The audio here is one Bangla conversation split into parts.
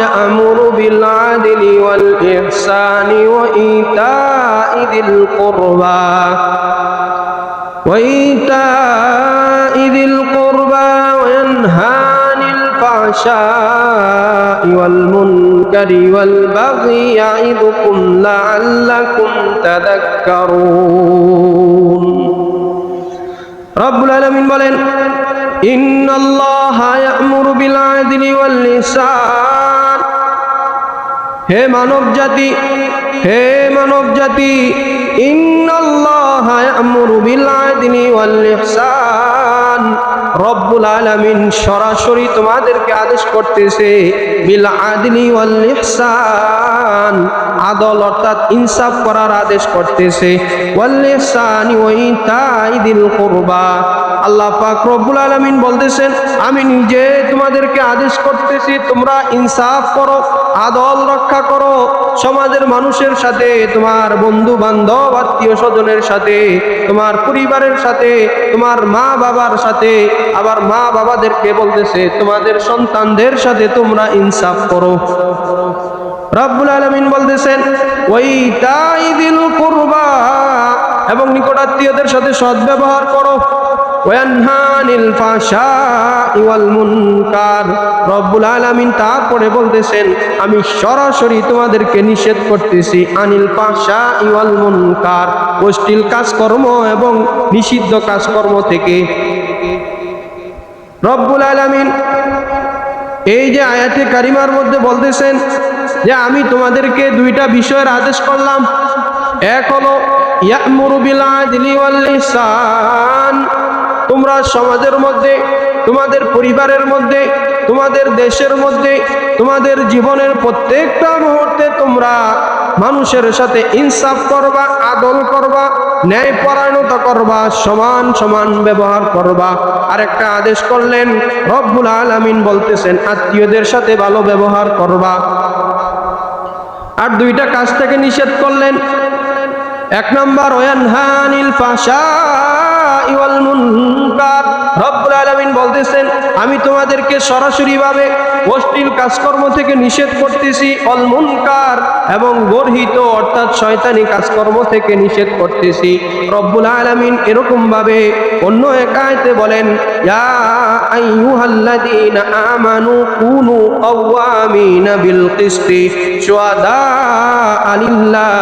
ইয়া'মুরু বিল আদলি ওয়াল ইহসানি ওয়া ইতা'i যিল কুরবা ওয়া ইয়ানহা আনিল ফাহশা'i ওয়াল মুনকারি ওয়াল বাগই ইয়া'iদুকুম লা'আল্লাকুম তাযাক্কারুন। রব্বুল আলামিন বলেন, ইন্নাল্লাহা ইয়া'মুরু বিল আদলি ওয়াল ইহসান। হে মানব জাতি, ইন্নাল্লাহা ইয়া'মুরু বিল আদলি ওয়াল ইহসান। রব্বুল আলামিন সরাসরি তোমাদেরকে আদেশ করতেছে বিল আদলি ওয়াল ইহসান, আদল অর্থাৎ ইনসাফ করার আদেশ করতেছে, ওয়াল ইহসানি ওয়া ইতা'i যিল কুরবা। আল্লাহ পাক রব্বুল আলামিন বলতেছেন, আমি নিজে তোমাদেরকে আদেশ করতেছি তোমরা ইনসাফ করো, আদল রক্ষা করো, সমাজের মানুষের সাথে, তোমার বন্ধু বান্ধব আত্মীয় স্বজনের সাথে, তোমার পরিবারের সাথে, তোমার মা বাবার সাথে, আবার মা বাবাদেরকে বলতেছে তোমাদের সন্তানদের সাথে তোমরা ইনসাফ করো। রব্বুল আলামিন বলতেছেন ওয়া ইতা'i যিল কুরবা, এবং নিকটাত্মীয়দের সাথে সদ্ব্যবহার করো, ওয়া ইয়ানহা আনিল ফাহশা'i ওয়াল মুনকার। রব্বুল আলামিন তারপরে বলতেছেন আমি সরাসরি তোমাদেরকে নিষেধ করতেছি আনিল ফাহশা'i ওয়াল মুনকার, অশ্লীল কাজকর্ম এবং নিষিদ্ধ কাজকর্ম থেকে। রব্বুল আলামিন এই যে আয়াতে কারিমার মধ্যে বলতেছেন যে আমি তোমাদেরকে দুইটা বিষয়ের আদেশ করলাম, এক হলো ইয়া'মুরু বিল আদলি ওয়াল ইহসান, তোমরা সমাজের মধ্যে, তোমাদের পরিবারের মধ্যে, তোমাদের দেশের মধ্যে, তোমাদের জীবনের প্রত্যেকটা মুহূর্তে তোমরা মানুষের সাথে ইনসাফ করবা, আদল করবা, ন্যায় পরায়ণতা করবা, সমান সমান ব্যবহার করবা। আরেকটা আদেশ করলেন রব্বুল আলামিন বলতেছেন আত্মীয়দের সাথে ভালো ব্যবহার করবা। আর দুইটা কাজ থেকে নিষেধ করলেন, এক নম্বর ওয়া ইয়ানহা আনিল ফাহশা'i ওয়াল মুনকার। রব্বুল আলামিন বলতেছেন আমি তোমাদেরকে সরাসরি ভাবে অশ্লীল কাজকর্ম থেকে নিষেধ করতেছি, অল মুনকার এবং গর্হিত অর্থাৎ শয়তানি কাজকর্ম থেকে নিষেধ করতেছি। রব্বুল আলামিন এরকম ভাবে অন্য এক আয়াতে বলেন ইয়া আইয়ুহাল্লাযীনা আমানু কুনু কাওয়ামিনা বিল কিসতি শুহাদা'a লিল্লাহ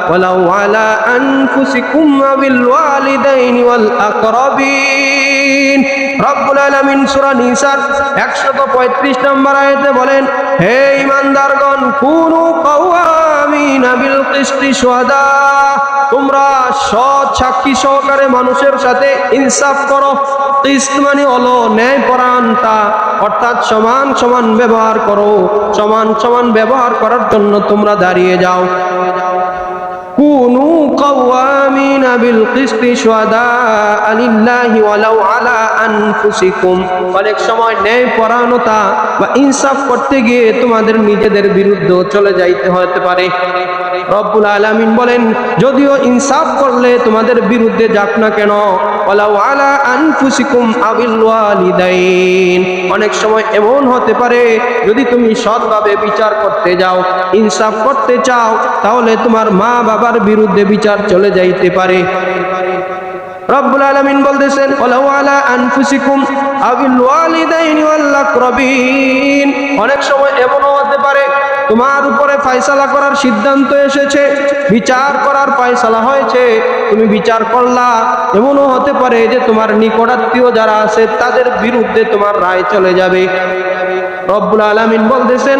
ওয়ালাউ আলা আনফুসিকুম ওয়া বিল ওয়ালিদাইনি ওয়াল আকরাবিন। রব্বুল আলামিন সূরা নিসার 135 নম্বর আয়াতে বলেন হে ঈমানদারগণ কুনু কাওয়ামিনা বিল কিসতি শুহাদা, তোমরা সৎ সাক্ষী সহকারে মানুষের সাথে ইনসাফ করো। কিসত মানে হলো ন্যায় পরায়ণতা, অর্থাৎ সমান সমান ব্যবহার করো, সমান সমান ব্যবহার করার জন্য তোমরা দাঁড়িয়ে যাও। কুনু কাওয়ামিনা বিল কিসতি শুহাদা'a লিল্লাহি ওয়ালাউ আলা আনফুসিকুম। অনেক সময় ন্যায় পরায়ণতা বা ইনসাফ করতে গিয়ে তোমাদের নিজেদের বিরুদ্ধে চলে যাইতে হতে পারে। রব্বুল আলামিন বলেন যদিও ইনসাফ করলে তোমাদের বিরুদ্ধে যাক না কেন, ওয়ালাউ আলা আনফুসিকুম আবিল ওয়ালিদাইন, অনেক সময় এমন হতে পারে যদি তুমি সৎভাবে বিচার করতে যাও, ইনসাফ করতে চাও, তাহলে তোমার মা বাবার বিরুদ্ধে বিচার চলে যাইতে পারে। রব্বুল আলামিন বলতেছেন ওয়ালাউ আলা আনফুসিকুম আবিল ওয়ালিদাইনি ওয়াল আকরাবিন, অনেক সময় এমনও হতে পারে তোমার উপরে ফয়সালা করার সিদ্ধান্ত এসেছে, বিচার করার ফয়সালা হয়েছে, তুমি বিচার করলা, এমনও হতে পারে যে তোমার নিকটাত্মীয় যারা আছে তাদের বিরুদ্ধে তোমার রায় চলে যাবে। রব্বুল আলামিন বলতেছেন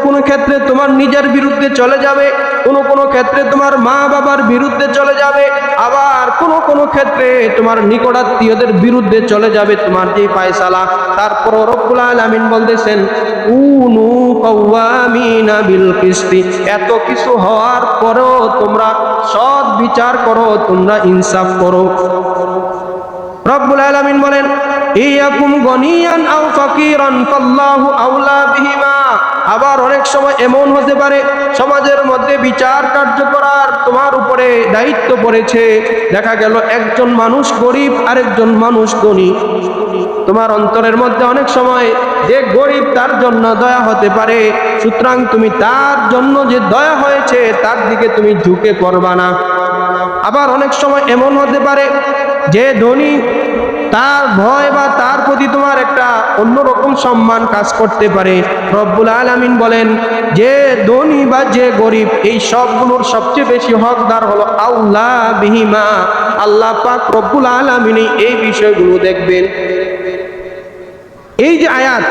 কোন ক্ষেত্রে তোমার নিজের বিরুদ্ধে চলে যাবে, কোন ক্ষেত্রে তোমার মা বাবার বিরুদ্ধে চলে যাবে, আবার কোন ক্ষেত্রে তোমার নিকটাত্মীয়দের বিরুদ্ধে চলে যাবে তোমার যে ফয়সালা। তারপর রব্বুল আলামিন বলতেছেন কুনু কাওয়ামিনা বিল কিসতি, এত কিছু হওয়ার পরেও তোমরা সৎ বিচার করো, তোমরা ইনসাফ করো। রব্বুল আলামিন বলেন ইয়াকুম গনিয়ান আও ফাকিরান ফাল্লাহু আওলা বিহিমা। আবার অনেক সময় এমন হতে পারে সমাজের মধ্যে বিচার কার্য করার তোমার উপরে দায়িত্ব পড়েছে, দেখা গেল একজন মানুষ গরিব আরেকজন মানুষ ধনী, তোমার অন্তরের মধ্যে অনেক সময় যে গরিব তার জন্য দয়া হতে পারে, সুতরাং তুমি তার জন্য যে দয়া হয়েছে তার দিকে তুমি ঝুঁকে পড়বা না। আবার অনেক সময় এমন হতে পারে যে ধনী, তার ভয় বা তার প্রতি তোমার একটা অন্যরকম সম্মান কাজ করতে পারে। রব্বুল আলামিন বলেন যে ধনী বা যে গরিব এই সবগুলোর সবচেয়ে বেশি হকদার হলো আল্লাহ বিহিমা, আল্লাহ পাক রব্বুল আলামিন এই বিষয়গুলো দেখবেন। এই যে আয়াত,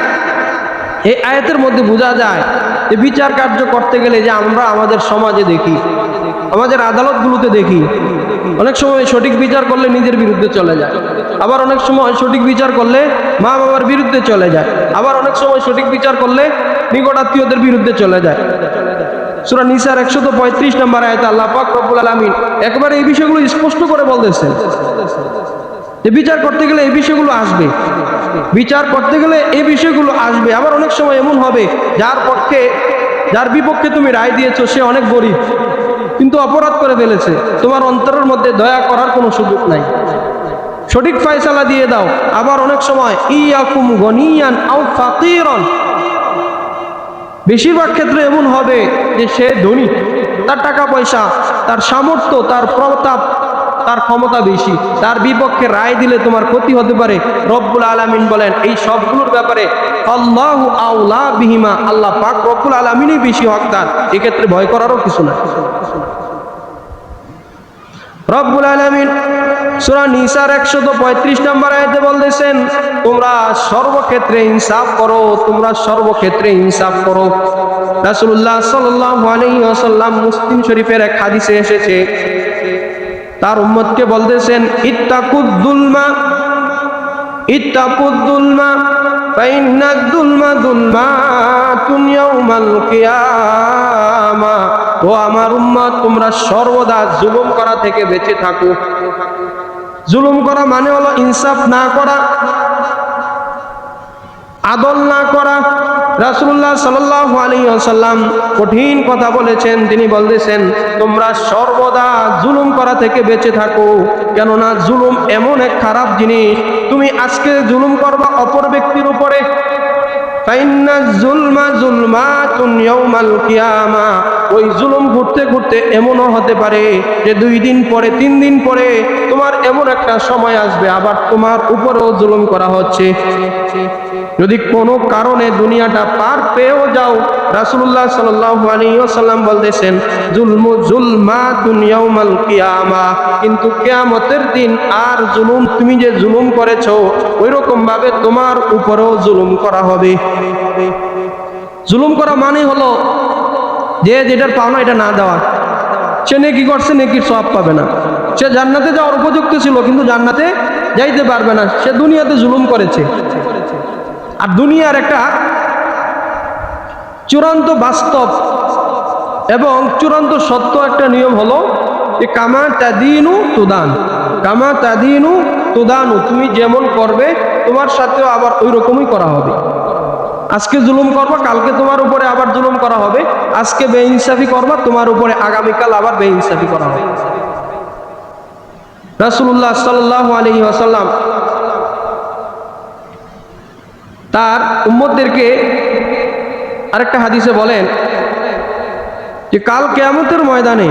এই আয়াতের মধ্যে বোঝা যায় যে বিচার কার্য করতে গেলে যে আমরা আমাদের সমাজে দেখি, আমাদের আদালতগুলোতে দেখি, অনেক সময় সঠিক বিচার করলে নিজের বিরুদ্ধে চলে যায়, আবার অনেক সময় সঠিক বিচার করলে মা বাবার বিরুদ্ধে চলে যায়, আবার অনেক সময় সঠিক বিচার করলে নিকট আত্মীয়দের বিরুদ্ধে চলে যায়। সূরা নিসার 135 নম্বর আয়াতে আল্লাহ পাক রব্বুল আলামিন একবারে এই বিষয়গুলো স্পষ্ট করে বলতেছেন যে বিচার করতে গেলে এই বিষয়গুলো আসবে, বিচার করতে গেলে এই বিষয়গুলো আসবে। আবার অনেক সময় এমন হবে যার বিপক্ষে তুমি রায় দিয়েছো সে অনেক গরিব কিন্তু অপরাধ করে ফেলেছে, তোমার অন্তরের মধ্যে দয়া করার কোনো সুযোগ নাই, সঠিক ফয়সালা দিয়ে দাও। আবার অনেক সময় ইয়াকুম গনিয়ান আও ফাকিরান, বেশিরভাগ ক্ষেত্রে এমন হবে যে সে ধনী, তার টাকা পয়সা, তার সামর্থ্য, তার প্রতাপ, তার ক্ষমতা বেশি, তার বিপক্ষে রায় দিলে তোমার ক্ষতি হতে পারে। রব্বুল আলামিন বলেন এই সবগুলোর ব্যাপারে আল্লাহু আউলা বিহিমা, আল্লাহ পাক রব্বুল আলামিনই বেশি হকদার, এক্ষেত্রে ভয় করারও কিছু না। রব্বুল আলামিন সূরা নিসার 135 নম্বর আয়াতে বলতেছেন তোমরা সর্বক্ষেত্রে ইনসাফ করো, তোমরা সর্বক্ষেত্রে ইনসাফ করো। রাসূলুল্লাহ সাল্লাল্লাহু আলাইহি ওয়াসাল্লাম মুসলিম শরীফের এক হাদিসে এসেছে, তার উম্মতকে বলতেছেন ইত্তাকুদ-দুলমা ইত্তাকুদ-দুলমা ফাইন্নাদ-দুলমা দুলমাতুন ইয়াউমাল কিয়ামা। ও আমার উম্মত, তোমরা সর্বদা জুলুম করা থেকে বেঁচে থাকো। জুলুম করা মানে হলো ইনসাফ না করা, আদল না করা। রাসূলুল্লাহ সাল্লাল্লাহু আলাইহি ওয়াসাল্লাম কঠিন কথা বলেছেন, তিনি বলতেছেন তোমরা সর্বদা জুলুম করা থেকে বেঁচে থাকো, কেননা জুলুম এমন এক খারাপ জিনিস, তুমি আজকে জুলুম করবা অপর ব্যক্তির উপরে, ফাইন্নাজ জুলমা জুলমাতুন ইয়াউমাল কিয়ামা, ওই জুলুম ঘুরতে ঘুরতে এমনও হতে পারে যে 2 দিন পরে 3 দিন পরে তোমার এমন একটা সময় আসবে আবার তোমার উপরেও জুলুম করা হচ্ছে। যদি কোনো কারণে দুনিয়াটা পার পেয়েও যাও, রাসূলুল্লাহ সাল্লাল্লাহু আলাইহি ওয়াসাল্লাম বলতেছেন জুলমু জুলমাতুন ইয়াউমাল কিয়ামা, কিন্তু কিয়ামতের দিন আর জুলুম, তুমি যে জুলুম করেছো ওই রকম ভাবে তোমার উপরেও জুলুম করা হবে। জুলুম করা মানে হলো যে যেটার পাওনা এটা না দেওয়া। সে নেকি করছে, নেকির সওয়াব পাবে না। সে জান্নাতে যাওয়ার উপযুক্ত ছিল কিন্তু জান্নাতে যাইতে পারবে না, সে দুনিয়াতে জুলুম করেছে। আর দুনিয়ার একটা চূড়ান্ত বাস্তব এবং চূড়ান্ত সত্য একটা নিয়ম হলো যে কামা তাদিনু তুদান, কামা তাদিনু তুদানু, তুমি যেমন করবে তোমার সাথেও আবার ওই রকমই করা হবে। আজকে জুলুম করবা, কালকে তোমার উপরে আবার জুলুম করা হবে। আজকে বেইনসাফি করবা, তোমার উপরে আগামীকাল আবার বেইনসাফি করা হবে। রাসূলুল্লাহ সাল্লাল্লাহু আলাইহি ওয়াসাল্লাম তার উম্মতদেরকে আরেকটা হাদিসে বলেন যে কাল কিয়ামতের ময়দানে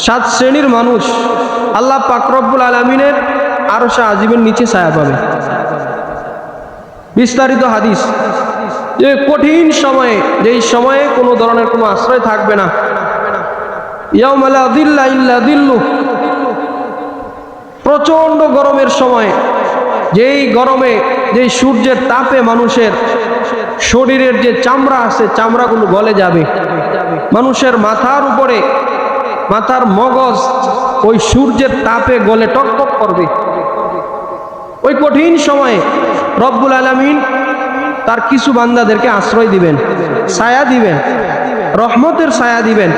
7 শ্রেণীর মানুষ আল্লাহ পাক রব্বুল আলামিনের আরশে আজিমের নিচে ছায়া পাবে। বিস্তারিত হাদিস, যে কঠিন সময়ে, যেই সময়ে কোনো ধরনের কোনো আশ্রয় থাকবে না, ইয়াউমা লা যিল্লা ইল্লা যিল্লুহ, প্রচন্ড গরমের সময়, যেই গরমে, যেই সূর্যের তাপে মানুষের শরীরের যে চামড়া আছে চামড়াগুলো গলে যাবে, মানুষের মাথার উপরে, মাথার মগজ ওই সূর্যের তাপে গলে টকটক করবে। ওই কঠিন সময়ে রব্বুল আলামিন তার কিছু বান্দাদেরকে আশ্রয় দিবেন, ছায়া দিবেন, রহমতের ছায়া দিবেন।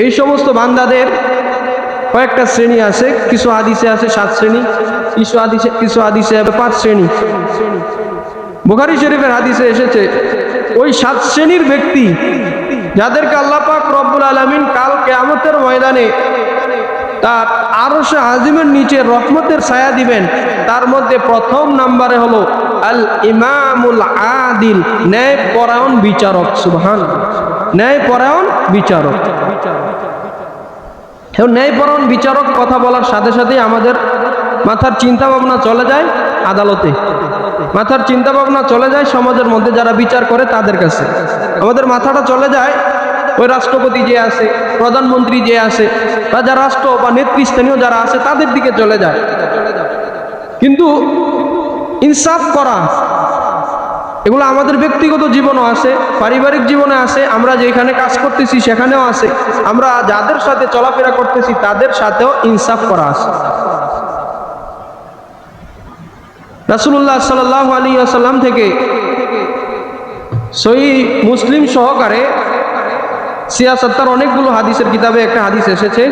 এই সমস্ত বান্দাদের কয়েকটা শ্রেণী আছে, কিছু হাদিসে আছে 7 শ্রেণী, কিছু হাদিসে 5 শ্রেণী। বুখারী শরীফের হাদিসে এসেছে ওই 7 শ্রেণীর ব্যক্তি যাদেরকে আল্লাহ পাক রব্বুল আলামিন কাল কিয়ামতের ময়দানে তার আরশে আজিমের নিচে রহমতের ছায়া দিবেন। তার মধ্যে প্রথম নম্বরে হলো আল ইমামুল আদিল, ন্যায়পরায়ণ বিচারক। সুবহানাল্লাহ, ন্যায়পরায়ণ বিচারক। ন্যায়পরায়ণ বিচারক কথা বলার সাথে সাথেই আমাদের মাথার চিন্তা ভাবনা চলে যায় আদালতে, মাথার চিন্তা ভাবনা চলে যায় সমাজের মধ্যে যারা বিচার করে তাদের কাছে। আমাদের মাথাটা চলে যায় ওই রাষ্ট্রপতি যে আছে, প্রধানমন্ত্রী যে আছে, বা যারা রাষ্ট্র বা নেতৃস্থানীয় যারা আছে তাদের দিকে চলে যায়। কিন্তু ইনসাফ করা এগুলো আমাদের ব্যক্তিগত জীবনও আছে, পারিবারিক জীবনে আছে, আমরা যেখানে কাজ করতেছি সেখানেও আছে, আমরা যাদের সাথে চলাফেরা করতেছি তাদের সাথেও ইনসাফ করা আছে। রাসূলুল্লাহ সাল্লাল্লাহু আলাইহি ওয়াসাল্লাম থেকে সহিহ মুসলিম সহকারে সিয়াসাত্তার অনেকগুলো হাদিসের কিতাবে একটা হাদিস এসেছে,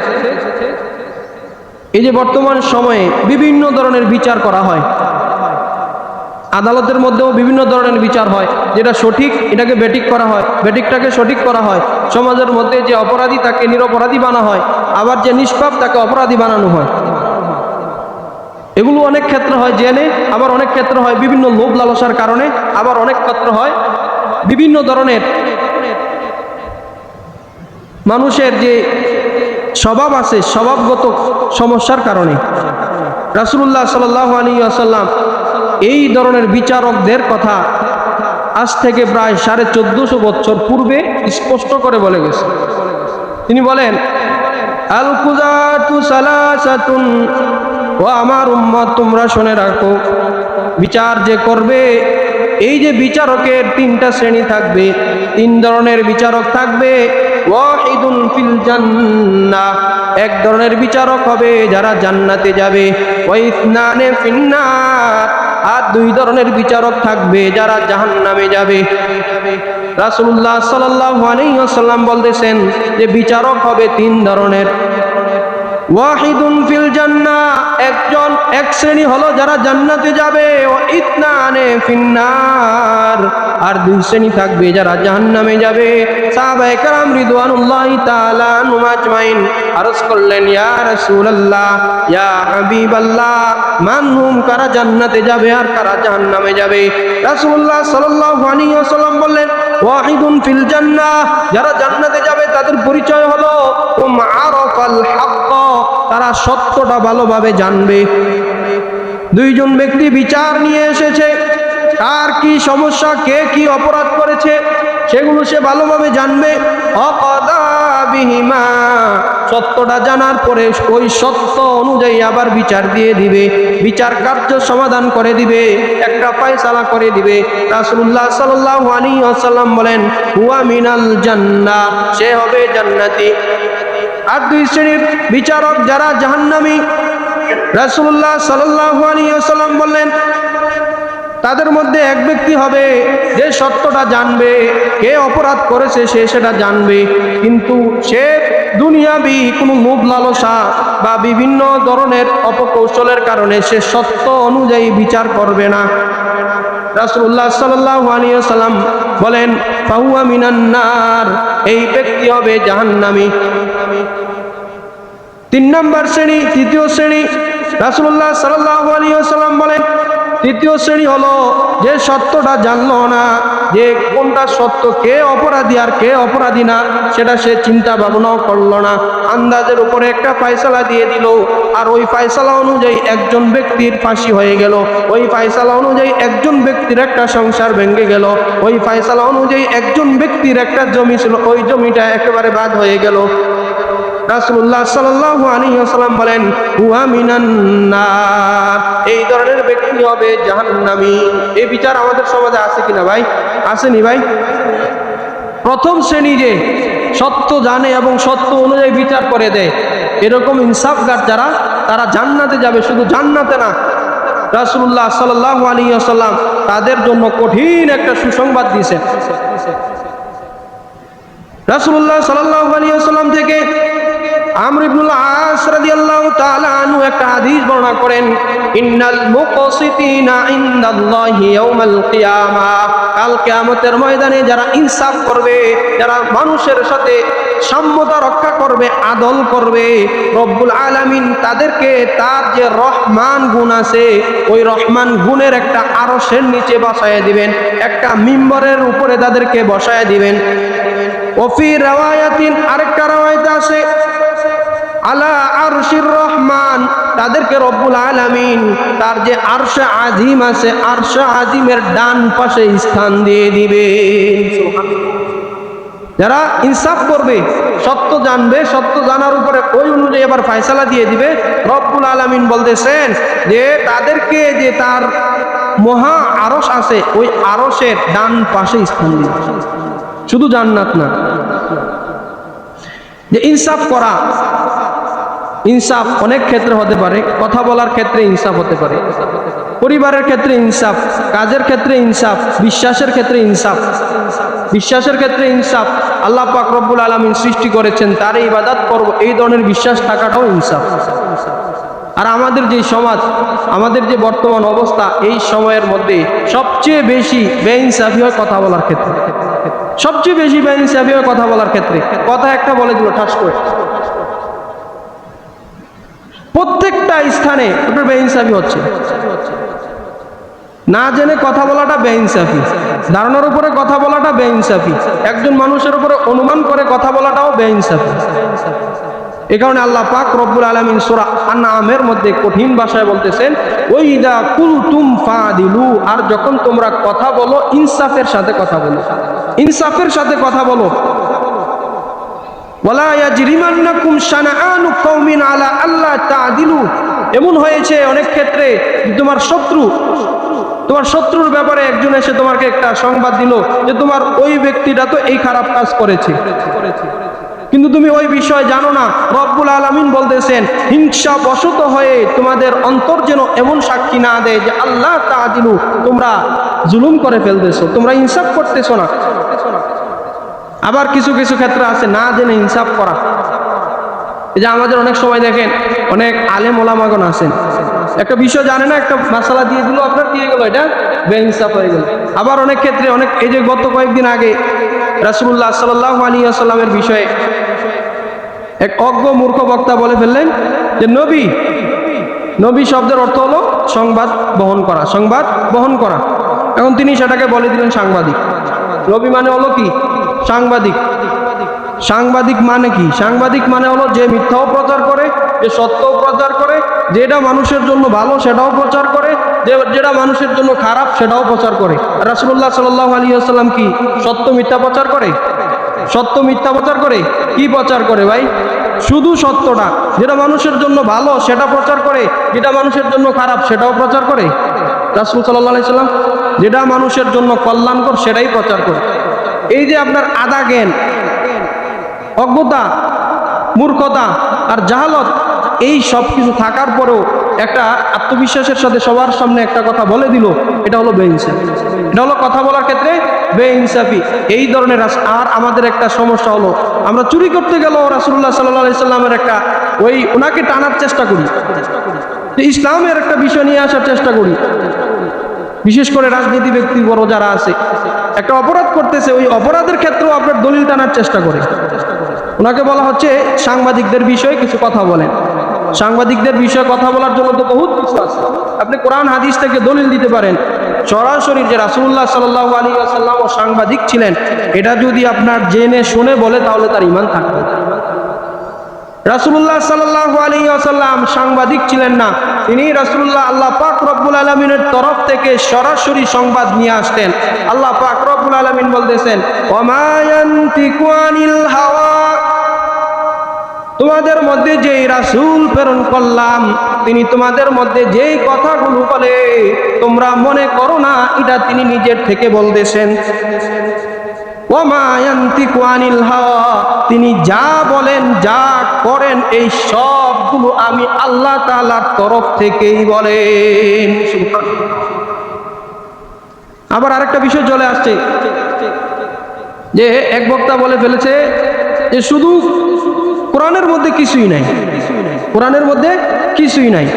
এই যে বর্তমান সময়ে বিভিন্ন ধরনের বিচার করা হয়, আদালতের মধ্যেও বিভিন্ন ধরনের বিচার হয়, যেটা সঠিক এটাকে বেঠিক করা হয়, বেঠিকটাকে সঠিক করা হয়। সমাজের মধ্যে যে অপরাধী তাকে নিরপরাধী বানা হয়, আবার যে নিষ্পাপ তাকে অপরাধী বানানো হয়। এগুলো অনেক ক্ষেত্রে হয় জেনে, আবার অনেক ক্ষেত্রে হয় বিভিন্ন লোভ লালসার কারণে, আবার অনেক ক্ষেত্রে হয় বিভিন্ন ধরনের মানুষের যে স্বভাব আছে স্বভাবগত সমস্যার কারণে। রাসূলুল্লাহ সাল্লাল্লাহু আলাইহি ওয়াসাল্লাম এই ধরনের বিচারকদের কথা আজ থেকে প্রায় 1450 বছর পূর্বে স্পষ্ট করে বলে গেছে। তিনি বলেন, আল কুযাতু সালাসাতুন, ও আমার উম্মত তোমরা শুনে রাখো, বিচার যে করবে, এই যে বিচারকের তিনটা শ্রেণী থাকবে, তিন ধরনের বিচারক থাকবে। ওয়াহিদুন ফিল জান্নাহ, এক ধরনের বিচারক হবে যারা জান্নাতে যাবে। ওয়া ইসনানে ফিন্নার, আর দুই ধরনের বিচারক থাকবে যারা জাহান্নামে যাবে। রাসূলুল্লাহ সাল্লাল্লাহু আলাইহি ওয়াসাল্লাম বলতেছেন যে বিচারক হবে তিন ধরনের। ওয়াহিদুন ফিল জান্নাহ, একজন এক শ্রেণী হলো যারা জান্নাতে যাবে। ওয়া ইসনানে ফিন্নার, আর দুই শ্রেণী থাকবে যারা জাহান্নামে যাবে। সাহাবায়ে কেরাম রিদওয়ানুল্লাহি তাআলা আনহুম আজমাইন আরজ করলেন, ইয়া রাসূলুল্লাহ, ইয়া হাবিবাল্লাহ, মানহুম, কারা জান্নাতে যাবে আর কারা জাহান্নামে যাবে? রাসূলুল্লাহ সাল্লাল্লাহু আলাইহি ওয়াসাল্লাম বললেন, ওয়াহিদুন ফিল জান্নাহ, যারা জান্নাতে যাবে তাদের পরিচয় হলো হুম আরাফাল হক, তারা সত্যটা ভালোভাবে জানবে। দুইজন ব্যক্তি বিচার নিয়ে এসেছে, কার কি সমস্যা, কে কি অপরাধ করেছে সেগুলো সে ভালোভাবে জানবে। অকদা বিহিমা, সত্যটা জানার পরে ওই সত্য অনুযায়ী আবার বিচার দিয়ে দিবে, বিচার কার্য সমাধান করে দিবে, একটা ফয়সালা করে দিবে। রাসূলুল্লাহ সাল্লাল্লাহু আলাইহি ওয়াসাল্লাম বলেন, হুয়া মিনাল জান্নাহ, সে হবে জান্নাতি। আর দুই শ্রেণীর বিচারক যারা জাহান্নামী, রাসূলুল্লাহ সাল্লাল্লাহু আলাইহি ওয়াসাল্লাম বললেন, তাদের মধ্যে এক ব্যক্তি হবে যে সত্যটা জানবে, কে অপরাধ করেছে সে সেটা জানবে, কিন্তু সে দুনিয়াবি কোনো লোভ লালসা বা বিভিন্ন ধরনের অপকৌশলের কারণে সে সত্য অনুযায়ী বিচার করবে না। রাসূলুল্লাহ সাল্লাল্লাহু আলাইহি ওয়াসাল্লাম বলেন, ফাহুয়া মিনান নার, এই ব্যক্তি হবে জাহান্নামী। তিন নম্বর শ্রেণী, তৃতীয় শ্রেণী, রাসূলুল্লাহ সাল্লাল্লাহু আলাইহি ওয়াসাল্লাম বলেন, তৃতীয় শ্রেণী হলো যে সত্যটা জানলো না, যে কোনটা সত্য, কে অপরাধী আর কে অপরাধী না, সেটা সে চিন্তা ভাবনাও করলো না, আন্দাজের উপরে একটা ফয়সালা দিয়ে দিল, আর ওই ফয়সালা অনুযায়ী একজন ব্যক্তির ফাঁসি হয়ে গেল, ওই ফয়সালা অনুযায়ী একজন ব্যক্তির একটা সংসার ভেঙে গেল, ওই ফয়সালা অনুযায়ী একজন ব্যক্তির একটা জমি ছিল, ওই জমিটা একেবারে বাদ হয়ে গেল। রাসূলুল্লাহ সাল্লাল্লাহু আলাইহি ওয়াসাল্লাম বলেন, হুয়া মিনান নার, এই ধরনের ব্যক্তি হবে জাহান্নামী। এই বিচার আমাদের সমাজে আছে কিনা ভাই? আসেনি ভাই? প্রথম শ্রেণী যে সত্য জানে এবং সত্য অনুযায়ী বিচার করে দেয়, এরকম ইনসাফগার যারা, তারা জান্নাতে যাবে। শুধু জান্নাতে না, রাসূলুল্লাহ সাল্লাল্লাহু আলাইহি ওয়াসাল্লাম তাদের জন্য কঠিন একটা সুসংবাদ দিয়েছেন। রাসূলুল্লাহ সাল্লাল্লাহু আলাইহি ওয়াসাল্লাম থেকে আমর ইবনুল আস রাদিয়াল্লাহু তাআলা আনহু একটা হাদিস বর্ণনা করেন, ইন্নাল মুকসিতিনা ইনদাল্লাহি ইয়াউমাল কিয়ামাহ, কাল কিয়ামতের ময়দানে যারা ইনসাফ করবে, যারা মানুষের সাথে সাম্যতা রক্ষা করবে, আদল করবে, রব্বুল আলামিন তাদেরকে তার যে রহমান গুণ আছে ওই রহমান গুণের একটা আরশের নিচে বসায় দিবেন, একটা মিম্বরের উপরে তাদেরকে বসায় দিবেন। ওফি রাওয়ায়াতিন, আরেকটা রাওয়ায়াতে আছে আলা আরশির রহমান, তাদেরকে রব্বুল আলামিন তার যে আরশে আজিম আছে আরশে আজিমের ডান পাশে স্থান দিয়ে দিবেন। যারা ইনসাফ করবে, সত্য জানবে, সত্য জানার উপরে ওই অনুযায়ী আবার ফয়সালা দিয়ে দিবে, রব্বুল আলামিন বলতেছেন যে তাদেরকে যে তার মহা আরশ আছে ওই আরশের ডান পাশে স্থান দিবে। শুধু জান্নাত না, যে ইনসাফ করা, ইনসাফ অনেক ক্ষেত্রে হতে পারে, কথা বলার ক্ষেত্রে ইনসাফ হতে পারে, পরিবারের ক্ষেত্রে ইনসাফ, কাজের ক্ষেত্রে ইনসাফ, বিশ্বাসের ক্ষেত্রে ইনসাফ। বিশ্বাসের ক্ষেত্রে ইনসাফ, আল্লাহ পাক রব্বুল আলামিন সৃষ্টি করেছেন তার ইবাদত করব, এই ধরনের বিশ্বাস থাকাটাও ইনসাফ। আর আমাদের যে সমাজ, আমাদের যে বর্তমান অবস্থা, এই সময়ের মধ্যে সবচেয়ে বেশি বেইনসাফি হয় কথা বলার ক্ষেত্রে, সবচেয়ে বেশি বেইনসাফি হয় কথা বলার ক্ষেত্রে। কথা একটা বলে দিল ঠাস করে, প্রত্যেকটা স্থানে আপনার বেইনসাফি হচ্ছে। না জেনে কথা বলাটা বেইনসাফি, ধারণার উপরে কথা বলাটা বেইনসাফি, একজন মানুষের উপরে অনুমান করে কথা বলাটাও বেইনসাফি। এই কারণে আল্লাহ পাক রব্বুল আলামিন সূরা আনআমের মধ্যে কঠিন ভাষায় বলতেছেন, ওয়াইদা কুলতুম ফাদিলু, আর যখন তোমরা কথা বলো ইনসাফের সাথে কথা বলো, ইনসাফের সাথে কথা বলো। ওয়ালা ইয়াজরিমান্নাকুম শানাআনু কওমিন আলা আল্লা তা'দিলু, এমন হয়েছে অনেক ক্ষেত্রে তোমার শত্রুর ব্যাপারে একজন এসে তোমাকে একটা সংবাদ দিল যে তোমার ওই ব্যক্তিটা তো এই খারাপ কাজ করেছে, কিন্তু তুমি ওই বিষয় জানো না। রব্বুল আলামিন বলতেছেন হিংসা বশত হয়ে তোমাদের অন্তর যেন এমন সাক্ষী না দেয় যে আল্লাহ তা'দিলু, তোমরা জুলুম করে ফেলতেছো, তোমরা ইনসাফ করতেছো না। আবার কিছু কিছু ক্ষেত্রে আছে না জেনে ইনসাফ করা। এই যে আমাদের অনেক সময় দেখেন অনেক আলেম ওলামাগণ আছেন, একটা বিষয় জানে না, একটা মাসালা দিয়ে দিল, আপনার দিয়ে গেল, এটা বেইনসাফ হয়ে গেল। আবার অনেক ক্ষেত্রে অনেক, এই যে গত কয়েকদিন আগে রাসূলুল্লাহ সাল্লাল্লাহু আলাইহি ওয়াসাল্লামের বিষয়ে এক অজ্ঞ মূর্খ বক্তা বলে ফেললেন যে নবী শব্দের অর্থ হলো সংবাদ বহন করা, সংবাদ বহন করা। এখন তিনি সেটাকে বলে দিলেন সাংবাদিক। নবী মানে হলো কি? সাংবাদিক। সাংবাদিক মানে কি? সাংবাদিক মানে হলো যে মিথ্যাও প্রচার করে, যে সত্যও প্রচার করে, যেটা মানুষের জন্য ভালো সেটাও প্রচার করে, যেটা মানুষের জন্য খারাপ সেটাও প্রচার করে। রাসূলুল্লাহ সাল্লাল্লাহু আলাইহি ওয়াসাল্লাম কি সত্য মিথ্যা প্রচার করে? সত্য মিথ্যা প্রচার করে? কি প্রচার করে ভাই? শুধু সত্যটা। যেটা মানুষের জন্য ভালো সেটা প্রচার করে, যেটা মানুষের জন্য খারাপ সেটাও প্রচার করে। রাসূল সাল্লাল্লাহু আলাইহি ওয়াসাল্লাম যেটা মানুষের জন্য কল্যাণকর সেটাই প্রচার করে। এই যে আপনার আদা জ্ঞান, অজ্ঞতা, মূর্খতা আর জাহালত, এই সব কিছু থাকার পরেও একটা আত্মবিশ্বাসের সাথে সবার সামনে একটা কথা বলে দিল, এটা হলো বেইনসাফি। এটা হলো কথা বলার ক্ষেত্রে বেইনসাফি। এই ধরনের। আর আমাদের একটা সমস্যা হলো, আমরা চুরি করতে গেলেও রাসূলুল্লাহ সাল্লাল্লাহু আলাইহি সাল্লামের একটা ওনাকে টানার চেষ্টা করি, ইসলামের একটা বিষয় নিয়ে আসার চেষ্টা করি। বিশেষ করে রাজনীতি ব্যক্তি বড় যারা আছে, একটা অপরাধ করতেছে, ওই অপরাধের ক্ষেত্রেও আপনার দলিল টানার চেষ্টা করে। ওনাকে বলা হচ্ছে সাংবাদিকদের বিষয়ে কিছু কথা বলেন। সাংবাদিকদের বিষয়ে কথা বলার জন্য তো বহুত কিছু আছে, আপনি কোরআন হাদিস থেকে দলিল দিতে পারেন। সরাসরি যে রাসূলুল্লাহ সাল্লাল্লাহু আলাইহি ওয়াসাল্লাম ও সাংবাদিক ছিলেন, এটা যদি আপনার জেনে শুনে বলে তাহলে তার ঈমান থাকবে। রাসূলুল্লাহ সাল্লাল্লাহু আলাইহি ওয়াসাল্লাম সাংবাদিক ছিলেন না, তিনি রাসূলুল্লাহ আল্লাহ পাক রব্বুল আলামিনের তরফ থেকে সরাসরি সংবাদ নিয়ে আসতেন। আল্লাহ পাক রব্বুল আলামিন বলতেছেন, ওয়া মা ইয়ানতিকু আনিল হাওয়া, তোমাদের মধ্যে যেই রাসূল প্রেরণ করলাম তিনি তোমাদের মধ্যে যেই কথাগুলো বলে তোমরা মনে করো না এটা তিনি নিজের থেকে বলতেছেন। ওয়া মা ইয়ানতিকু আনিল হাওয়া, তিনি যা বলেন যা করেন এই সবগুলো আমি আল্লাহ তাআলার তরফ থেকেই বলেন। আবার আরেকটা বিষয় চলে আসছে যে এক বক্তা বলে ফেলেছে যে শুধু কোরআনের মধ্যে কিছুই নাই, কোরআনের মধ্যে কিছুই নাই,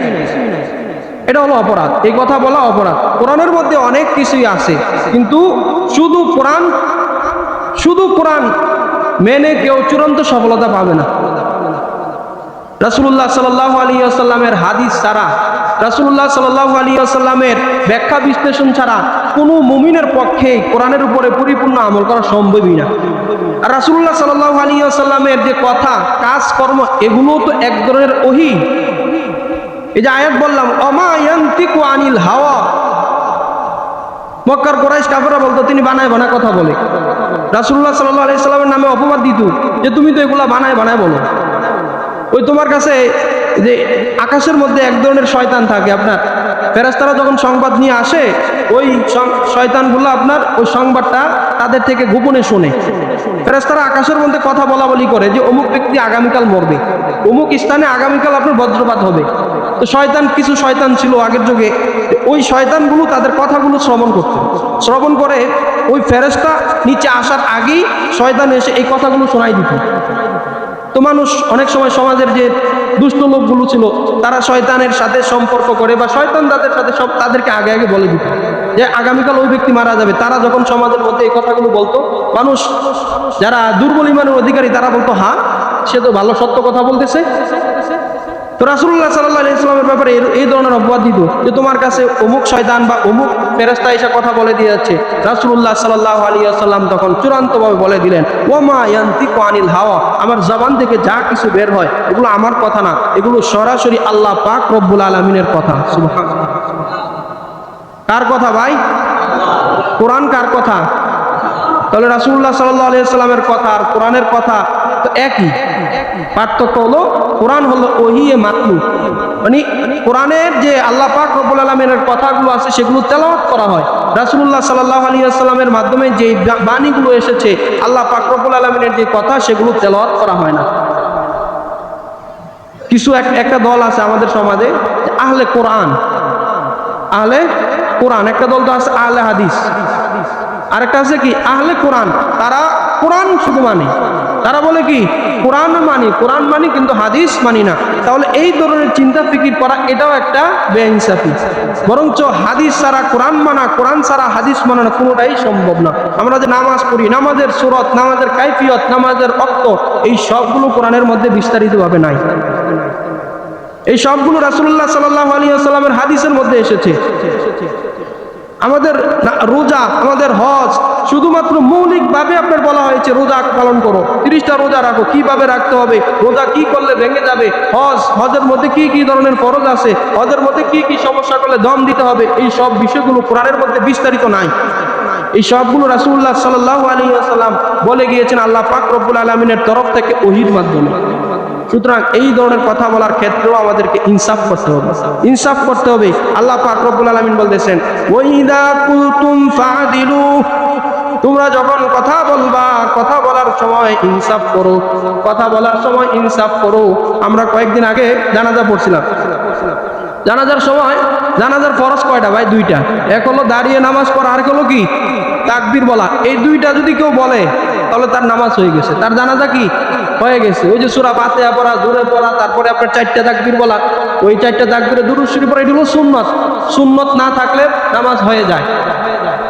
এটা হলো অপরাধ। এই কথা বলা অপরাধ। কোরআনের মধ্যে অনেক কিছুই আছে, কিন্তু শুধু কোরআন মেনে কেউ চূড়ান্ত সফলতা পাবে না। রাসূলুল্লাহ সাল্লাল্লাহু আলাইহি ওয়াসাল্লামের হাদিস ছাড়া, রাসূলুল্লাহ সাল্লাল্লাহু আলাইহি ওয়াসাল্লামের ব্যাখ্যা বিশ্লেষণ ছাড়া কোনো মুমিনের পক্ষে কোরআনের উপরে পরিপূর্ণ আমল করা সম্ভবই না। আর রাসূলুল্লাহ সাল্লাল্লাহু আলাইহি ওয়াসাল্লামের যে কথা, কাজ, কর্ম, এগুলো তো এক ধরনের ওহী। এই যে আয়াত বললাম, ওমা ইয়ানতিকু আনিল হাওয়া, মক্কার কুরাইশ কাফেররা বলতো তিনি বানায় বানায় কথা বলে। রাসূলুল্লাহ সাল্লাল্লাহু আলাইহি ওয়াসাল্লামের নামে অপবাদ দিত যে তুমি তো এগুলা বানায় বানায় বলো। ওই তোমার কাছে যে আকাশের মধ্যে এক ধরনের শয়তান থাকে, আপনার ফেরেশতারা যখন সংবাদ নিয়ে আসে, ওই শয়তানগুলো আপনার ওই সংবাদটা তাদের থেকে গোপনে শোনে। ফেরেশতারা আকাশের মধ্যে কথা বলা বলি করে যে অমুক ব্যক্তি আগামীকাল মরবে, অমুক স্থানে আগামীকাল আপনার বজ্রপাত হবে। তো কিছু শয়তান ছিল আগের যুগে, ওই শয়তানগুলো তাদের কথাগুলো শ্রবণ করে ওই ফেরেশতা নিচে আসার আগেই শয়তান এসে এই কথাগুলো শোনাই দিত। তো মানুষ অনেক সময় সমাজের যে দুষ্ট লোকগুলো ছিল, তারা শয়তানের সাথে সম্পর্ক করে বা শয়তান তাদের সাথে তাদেরকে আগে আগে বলে দিত যে আগামীকাল ওই ব্যক্তি মারা যাবে। তারা যখন সমাজের মধ্যে এই কথাগুলো বলতো, মানুষ যারা দুর্বল ইমানের অধিকারী তারা বলতো, হ্যাঁ সে তো ভালো সত্য কথা বলতেছে। তো রাসূলুল্লাহ সাল্লাল্লাহু আলাইহি ওয়াসাল্লামের ব্যাপারে এই ধরনের অপবাদ দিত যে তোমার কাছে অমুক শয়তান বা অমুক ফেরেশতা এসে কথা বলে দিয়ে যাচ্ছে। রাসূলুল্লাহ সাল্লাল্লাহু আলাইহি ওয়াসাল্লাম তখন চূড়ান্তভাবে বলে দিলেন, ওমা ইয়ানতিকু আনিল হাওয়া, আমার জবান থেকে যা কিছু বের হয় এগুলো আমার কথা না, এগুলো সরাসরি আল্লাহ পাক রব্বুল আলামিনের কথা। সুবহানাল্লাহ। কার কথা ভাই? কোরআন কার কথা? তাহলে রাসূলুল্লাহ সাল্লাল্লাহু আলাইহি ওয়াসাল্লামের কথা আর কোরআনের কথা তো একই। পার্থক্য হলো কোরআন হলো ওহিয়ে মাতলু, মানে কোরআনের যে আল্লাহ পাক রব্বুল আলামিনের কথাগুলো আছে সেগুলো তেলাওয়াত করা হয়। রাসূলুল্লাহ সাল্লাল্লাহু আলাইহি ওয়াসাল্লামের মাধ্যমে যে বাণীগুলো এসেছে, আল্লাহ পাক রব্বুল আলামিনের যে কথা, সেগুলো তেলাওয়াত করা হয় না। কিছু একটা দল আছে আমাদের সমাজে, আহলে কোরআন, একটা দল তো আছে আহলে হাদিস, আরেকটা আছে কি আহলে কোরআন। তারা কোরআন শুধু মানে, তারা বলে কি কোরআন মানি কিন্তু হাদিস মানি না। তাহলে এই ধরনের চিন্তা ফিকির করা এটাও একটা বেইনসাফি। বরঞ্চ হাদিস ছাড়া কোরআন মানা, কোরআন ছাড়া হাদিস মানা না, কোনোটাই সম্ভব না। আমরা যে নামাজ পড়ি, নামাজের সুরত, নামাজের কাইফিয়ত, নামাজের অর্থ, এই সবগুলো কোরআনের মধ্যে বিস্তারিতভাবে নাই। এই সবগুলো রাসূলুল্লাহ সাল্লাল্লাহু আলাইহি ওয়াসাল্লামের হাদিসের মধ্যে এসেছে। আমাদের রোজা, আমাদের হজ, শুধুমাত্র মৌলিকভাবে আপনার বলা হয়েছে রোজা পালন করো, 30টা রোজা রাখো, কিভাবে রাখতে হবে, রোজা কি করলে ভেঙে যাবে, হজের মধ্যে কি কি ধরনের ফরজ আছে, হজের মধ্যে কি কি সমস্যা করলে দম দিতে হবে, এই সব বিষয়গুলো কোরআনের মধ্যে বিস্তারিত নাই। এই সবগুলো রাসূলুল্লাহ সাল্লাল্লাহু আলাইহি ওয়াসাল্লাম বলে গিয়েছেন আল্লাহ পাক রব্বুল আলামিনের তরফ থেকে ওহীর মাধ্যমে। সুতরাং এই ধরনের কথা বলার ক্ষেত্রেও আমাদেরকে ইনসাফ করতে হবে। আল্লাহ পাক রব্বুল আলামিন বলতেছেন, ওয়াইদা কুলতুম ফাদিলু, তোমরা যখন কথা বলবা, কথা বলার সময় ইনসাফ করো। আমরা কয়েকদিন আগে জানাজা পড়ছিলাম। জানাজার ফরজ কয়টা ভাই? 2টা। এক হলো দাঁড়িয়ে নামাজ পড়া, আর হলো কি তাকবীর বলা। এই 2টা যদি কেউ বলে তাহলে তার নামাজ হয়ে গেছে, তার জানাজা কি হয়ে গেছে। ওই যে সূরা ফাতিহা পড়া, জোরে পড়া, তারপরে আপনার 4টা তাকবীর বলা, ওই 4টা তাকবীরে দুরূদ শরীফ পড়া, এগুলো সুন্নত না থাকলে নামাজ হয়ে যায়।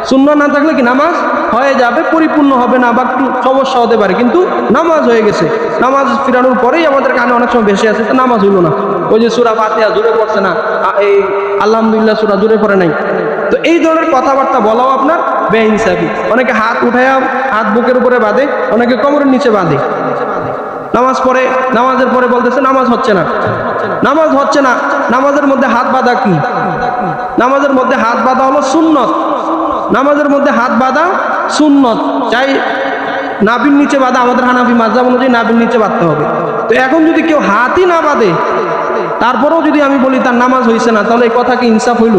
সুন্নাত না থাকলে কি নামাজ হয়ে যাবে, পরিপূর্ণ হবে না বা একটু সমস্যা হতে পারে, কিন্তু নামাজ হয়ে গেছে। নামাজ ফিরানোর পরেই আমাদের কানে অনেক সময় ভেসে আছে, তো নামাজ হইল না। ওই যে সূরা ফাতিহা জোরে পড়ছে না, এই আলহামদুলিল্লাহ সূরা জোরে পড়ে নাই। তো এই ধরনের কথাবার্তা বলাও আপনার বেইনসাফি। অনেকে হাত উঠায়া হাত বুকের উপরে বাঁধে, অনেকে কোমরের নিচে বাঁধে। নামাজের পরে বলতেছে নামাজ হচ্ছে না। নামাজের মধ্যে হাত বাঁধা কি? নামাজের মধ্যে হাত বাঁধা হলো সুন্নত। নামাজের মধ্যে হাত বাঁধা সুন্নত, চাই নাভির নিচে বাঁধা, আমাদের হানাফি মাযহাব অনুযায়ী নাভির নিচে বাঁধতে হবে। তো এখন যদি কেউ হাতই না বাঁধে, তারপরেও যদি আমি বলি তার নামাজ হয়েছে না, তাহলে এই কথা কি ইনসাফ হইল?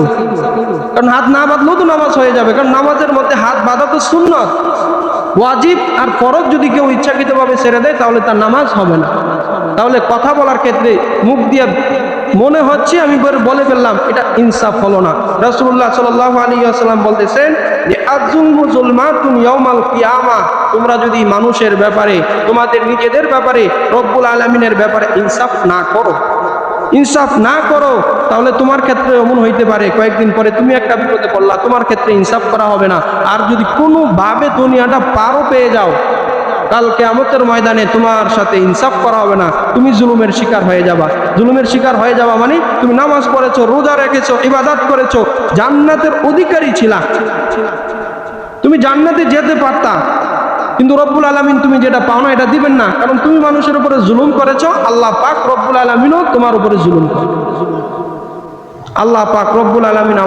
কারণ হাত না বাঁধলেও তো নামাজ হয়ে যাবে, কারণ নামাজের মধ্যে হাত বাঁধা তো সুন্নত, ওয়াজিব। আর ফরজ যদি কেউ ইচ্ছাকৃতভাবে ছেড়ে দেয় তাহলে তার নামাজ হবে না। তাহলে কথা বলার ক্ষেত্রে মুখ দিয়ে মনে হচ্ছে আমি বলে ফেললাম, এটা ইনসাফ হলো না। রাসূলুল্লাহ সাল্লাল্লাহু আলাইহি ওয়াসাল্লাম বলতেছেন যে আয-যুলমু যুলমাতুন ইয়াউমাল কিয়ামাহ, তোমরা যদি মানুষের ব্যাপারে, তোমাদের নিজেদের ব্যাপারে, রব্বুল আলামিনের ব্যাপারে ইনসাফ না করো, তাহলে তোমার ক্ষেত্রে এমন হইতে পারে কয়েকদিন পরে তুমি একটা বিপদে পড়লা, তোমার ক্ষেত্রে ইনসাফ করা হবে না। আর যদি কোনোভাবে দুনিয়াটা পারও পেয়ে যাও, কাল কিয়ামতের ময়দানে তোমার সাথে ইনসাফ করা হবে না, তুমি জুলুমের শিকার হয়ে যাবা। জুলুমের শিকার হয়ে যাবা মানে তুমি নামাজ পড়েছো, রোজা রেখেছো, ইবাদত করেছো, জান্নাতের অধিকারী ছিলা, তুমি জান্নাতে যেতে পারতা, কিন্তু রব্বুল আলামিন তুমি যেটা পাও না এটা দিবেন না, কারণ তুমি মানুষের উপরে জুলুম করেছো। আল্লাহ পাক রব্বুল আলামিনও তোমার উপরে জুলুম করে। আল্লাহ পাক রব্বুল আলামিন